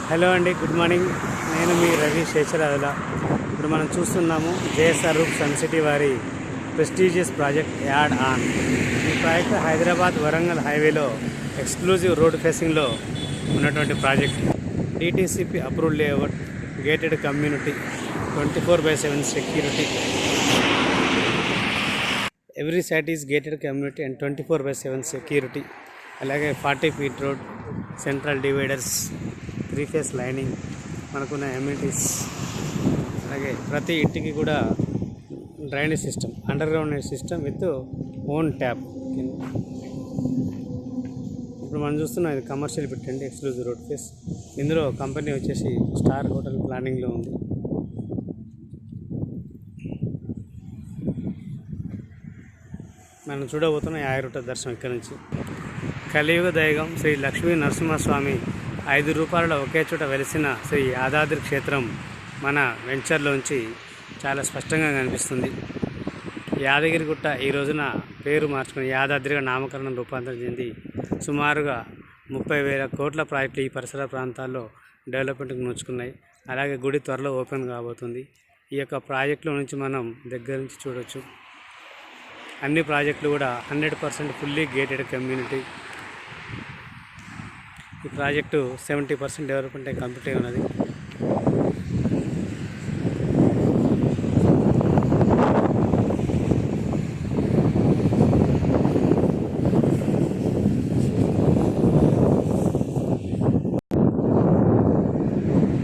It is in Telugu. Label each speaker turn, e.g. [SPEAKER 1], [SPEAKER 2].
[SPEAKER 1] హలో అండి, గుడ్ మార్నింగ్. నేను మీ రవి శేషరాజుల. ఇప్పుడు మనం చూస్తున్నాము జేఎస్ఆర్ రూప్ సన్ సిటీ వారి ప్రెస్టీజియస్ ప్రాజెక్ట్ యాడ్ ఆన్. ఈ ప్రాజెక్ట్ హైదరాబాద్ వరంగల్ హైవేలో ఎక్స్క్లూజివ్ రోడ్ ఫేసింగ్లో ఉన్నటువంటి project. DTCP approved layout, gated community, 24/7 security. Every site is gated community and 24/7 security. అలాగే 40 feet road, central dividers, 3 phase lining, మనకున్న ఎమ్యూనిటీస్. అలాగే ప్రతి ఇంటికి కూడా drainage system, underground system with own tap. ఇప్పుడు మనం చూస్తున్నాం ఇది కమర్షియల్ పెట్టండి, ఎక్స్క్లూజివ్ రోడ్ ఫేస్. ఇందులో కంపెనీ వచ్చేసి స్టార్ హోటల్ ప్లానింగ్లో ఉంది. మనం చూడబోతున్నాం యాగరుట దర్శనం. ఇక్కడ నుంచి కలియుగ దైవం శ్రీ లక్ష్మీ నరసింహస్వామి 5 రూపాయల ఒకే చోట వెలిసిన శ్రీ యాదాద్రి క్షేత్రం మన వెంచర్లోంచి చాలా స్పష్టంగా కనిపిస్తుంది. యాదగిరిగుట్ట ఈ రోజున పేరు మార్చుకుని యాదాద్రిగా నామకరణం రూపాంతరం చెంది సుమారుగా 30,000 కోట్ల ప్రాజెక్టులు ఈ పరిసర ప్రాంతాల్లో డెవలప్మెంట్కి నోచుకున్నాయి. అలాగే గుడి త్వరలో ఓపెన్ కాబోతుంది. ఈ యొక్క ప్రాజెక్టులో నుంచి మనం దగ్గర నుంచి చూడవచ్చు. అన్ని ప్రాజెక్టులు కూడా 100% ఫుల్లీ గేటెడ్ కమ్యూనిటీ. ఈ ప్రాజెక్టు 70% డెవలప్మెంట్ కంప్లీట్ అయి ఉన్నది.